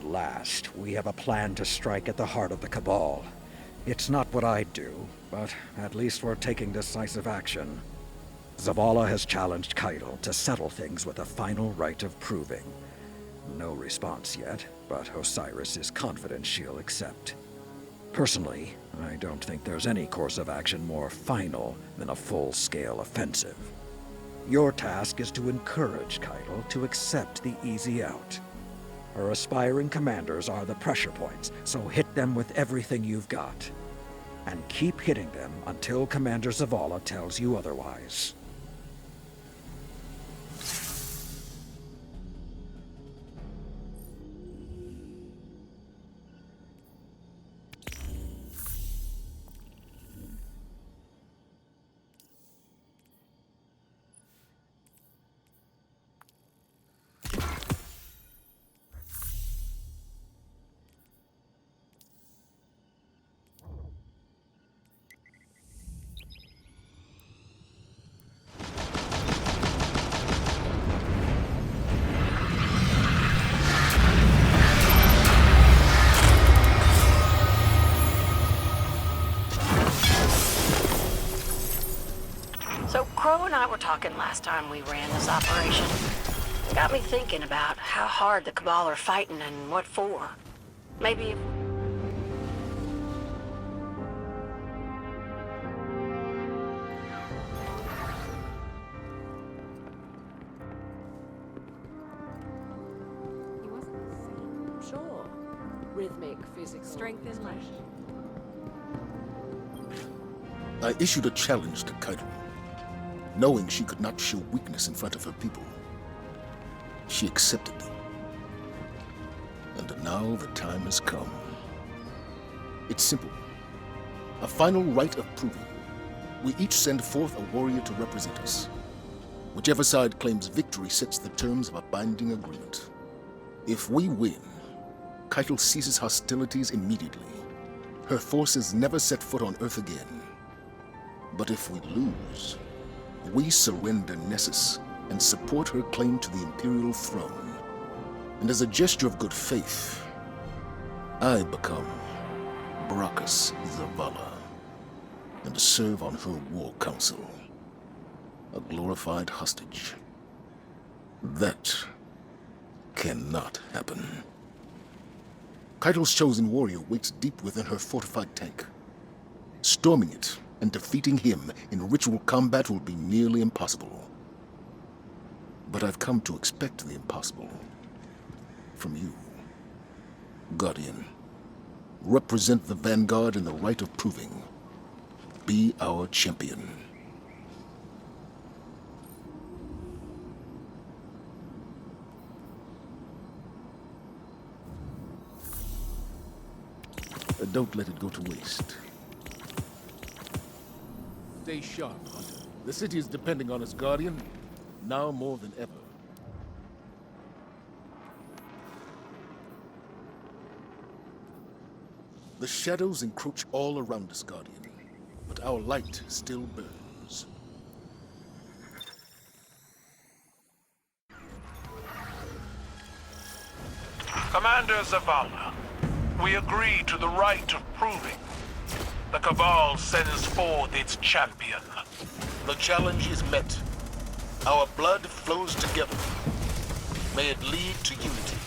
At last, we have a plan to strike at the heart of the Cabal. It's not what I'd do, but at least we're taking decisive action. Zavala has challenged Keitel to settle things with a final rite of proving. No response yet, but Osiris is confident she'll accept. Personally, I don't think there's any course of action more final than a full-scale offensive. Your task is to encourage Keitel to accept the easy out. Her aspiring commanders are the pressure points, so hit them with everything you've got. And keep hitting them until Commander Zavala tells you otherwise. So Crow and I were talking last time we ran this operation. It got me thinking about how hard the Cabal are fighting and what for. Maybe if... Sure. Rhythmic, physical... Strength and life. I issued a challenge to Keitel, knowing she could not show weakness in front of her people. She accepted it. And now the time has come. It's simple. A final rite of proving. We each send forth a warrior to represent us. Whichever side claims victory sets the terms of a binding agreement. If we win, Keitel ceases hostilities immediately. Her forces never set foot on Earth again. But if we lose, we surrender Nessus and support her claim to the Imperial throne. And as a gesture of good faith, I become Brachus Zavala and serve on her war council, a glorified hostage. That cannot happen. Keitel's chosen warrior waits deep within her fortified tank. Storming it and defeating him in ritual combat will be nearly impossible. But I've come to expect the impossible from you. Guardian, represent the Vanguard in the rite of proving. Be our champion. Don't let it go to waste. Stay sharp, Hunter. The city is depending on its Guardian, now more than ever. The shadows encroach all around us, Guardian, but our light still burns. Commander Zavala, we agree to the rite of proving. The Cabal sends forth its champion. The challenge is met. Our blood flows together. May it lead to unity.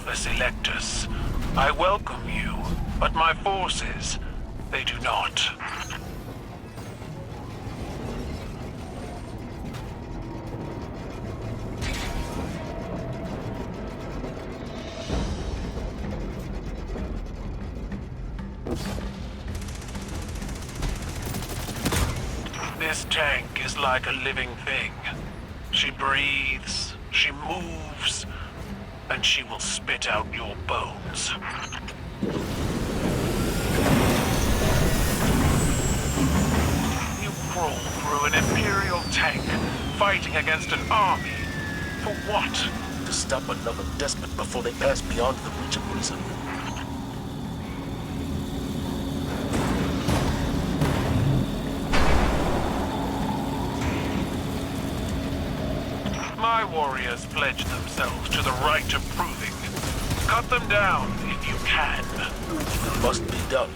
Adolphus Electus. I welcome you, but my forces, they do not. This tank is like a living thing. She breathes, she moves, and she will spit out your bones. You crawl through an Imperial tank, fighting against an army. For what? To stop another despot before they pass beyond the reach of reason. My warriors pledged themselves to the right of proving. Cut them down if you can. It must be done.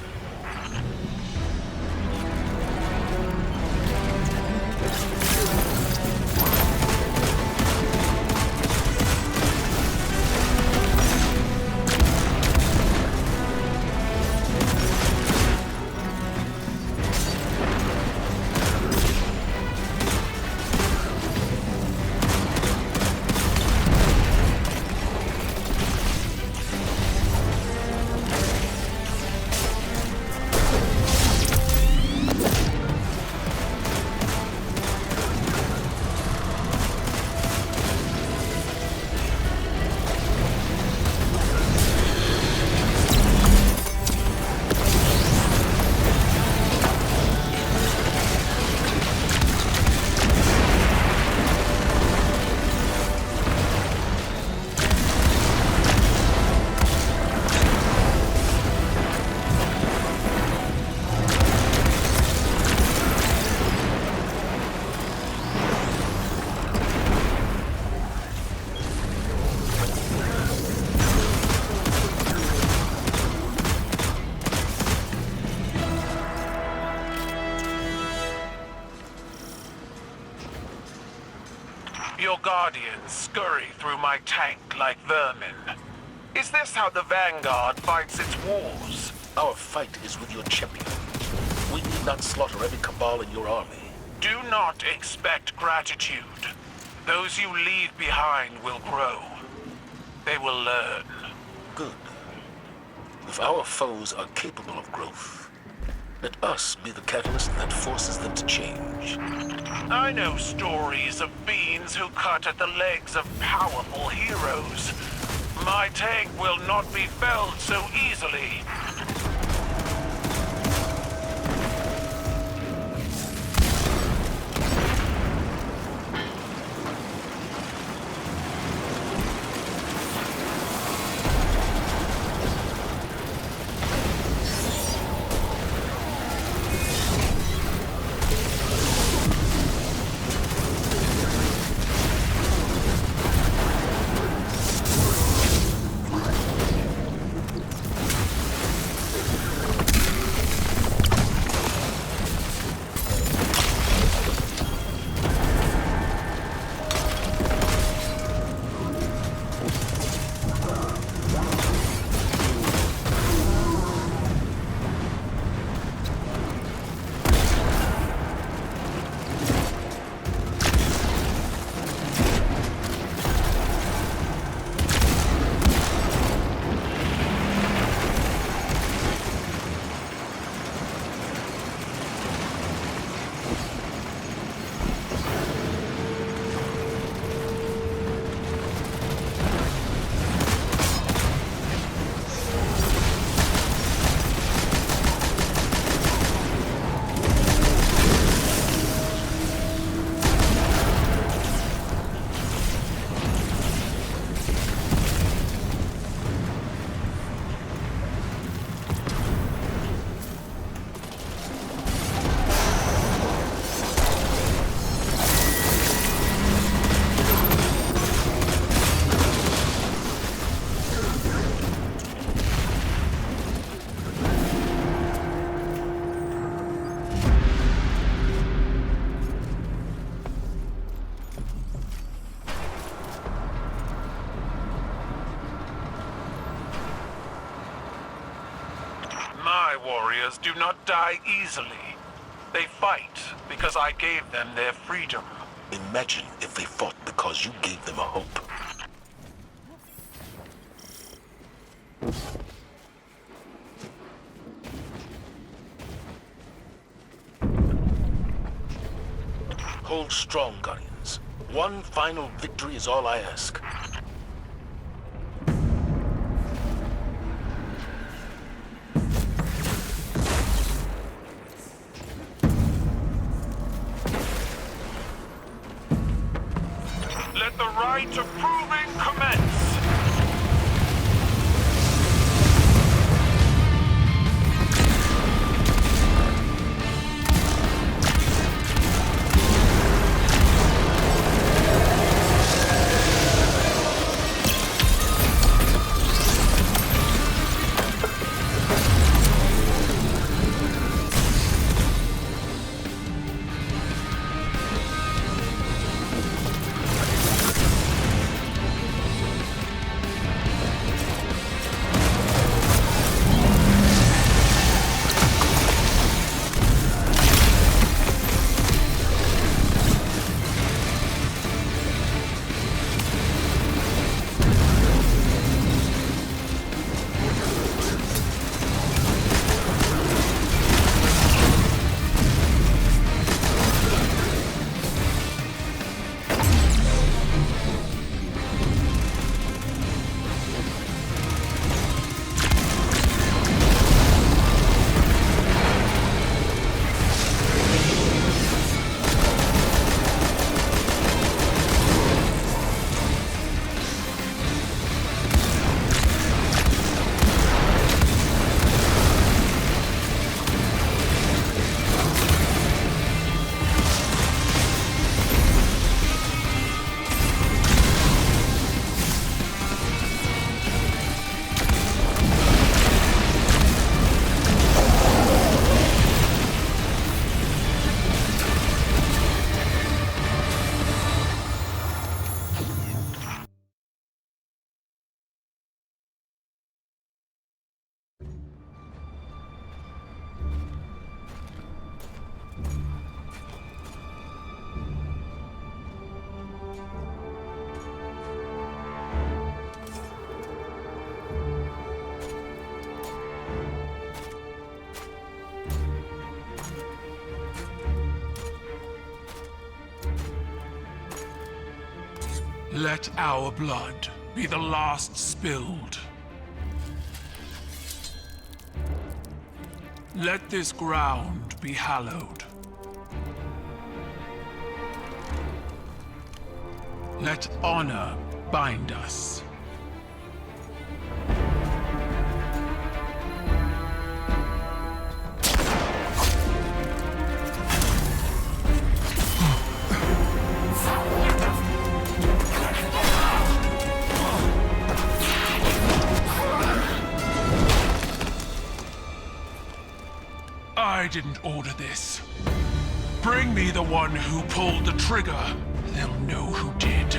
Your guardians scurry through my tank like vermin. Is this how the Vanguard fights its wars? Our fight is with your champion. We need not slaughter every Cabal in your army. Do not expect gratitude. Those you leave behind will grow. They will learn. Good. If our foes are capable of growth, let us be the catalyst that forces them to change. I know stories of fiends who cut at the legs of powerful heroes. My tank will not be felled so easily. warriors do not die easily. They fight because I gave them their freedom. Imagine if they fought because you gave them a hope. Hold strong, Guardians. One final victory is all I ask. Let the rite of proving commence! Let our blood be the last spilled. Let this ground be hallowed. Let honor bind us. I didn't order this. Bring me the one who pulled the trigger. They'll know who did.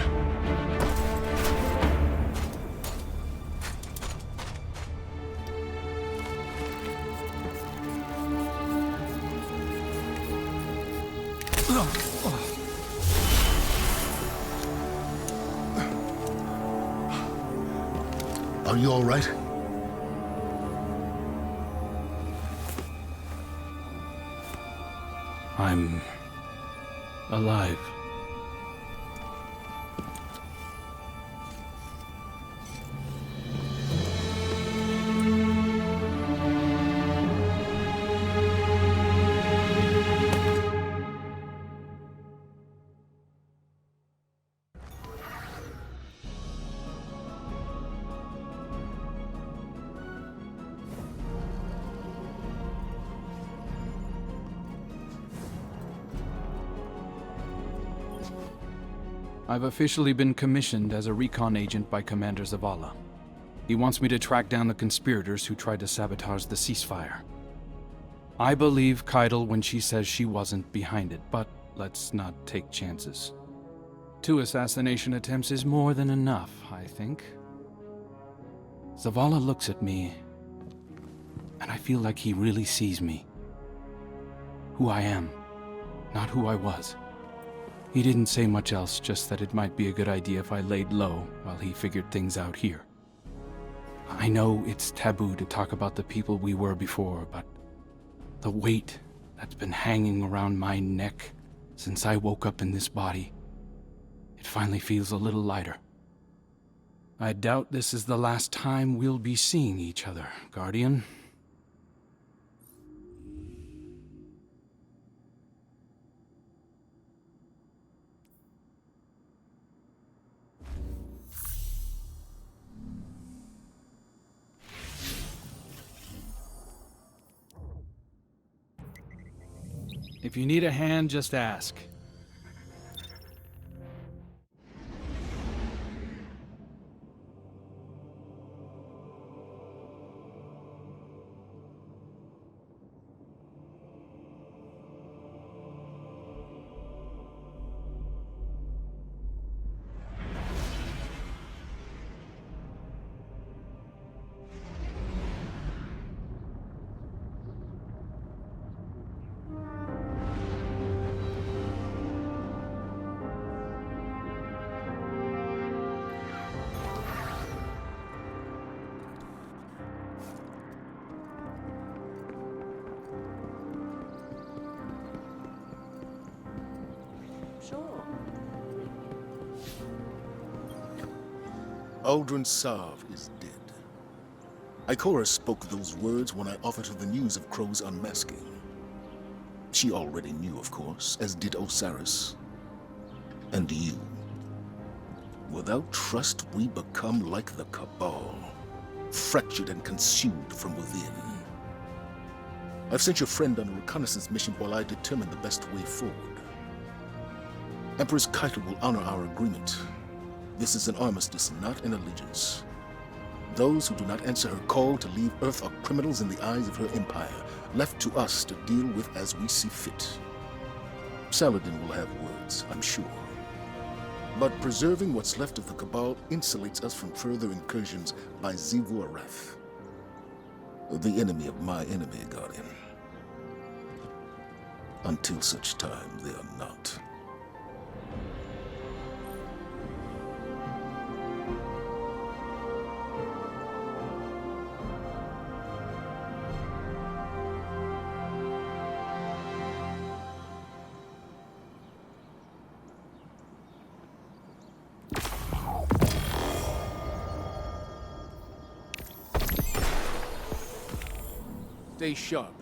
Are you all right? I'm alive. I've officially been commissioned as a recon agent by Commander Zavala. He wants me to track down the conspirators who tried to sabotage the ceasefire. I believe Keitel when she says she wasn't behind it, but let's not take chances. 2 assassination attempts is more than enough, I think. Zavala looks at me, And I feel like he really sees me. Who I am, not who I was. He didn't say much else, just that it might be a good idea if I laid low while he figured things out here. I know it's taboo to talk about the people we were before, but the weight that's been hanging around my neck since I woke up in this body, it finally feels a little lighter. I doubt this is the last time we'll be seeing each other, Guardian. If you need a hand, just ask. Sure. Aldrin Sarv is dead. Ikora spoke those words when I offered her the news of Crow's unmasking. She already knew, of course, as did Osiris. And you. Without trust, we become like the Cabal, fractured and consumed from within. I've sent your friend on a reconnaissance mission while I determine the best way forward. Empress Kaito will honor our agreement. This is an armistice, not an allegiance. Those who do not answer her call to leave Earth are criminals in the eyes of her empire, left to us to deal with as we see fit. Saladin will have words, I'm sure. But preserving what's left of the Cabal insulates us from further incursions by Xivu Arath, the enemy of my enemy, Guardian. Until such time, they are not. Stay sharp.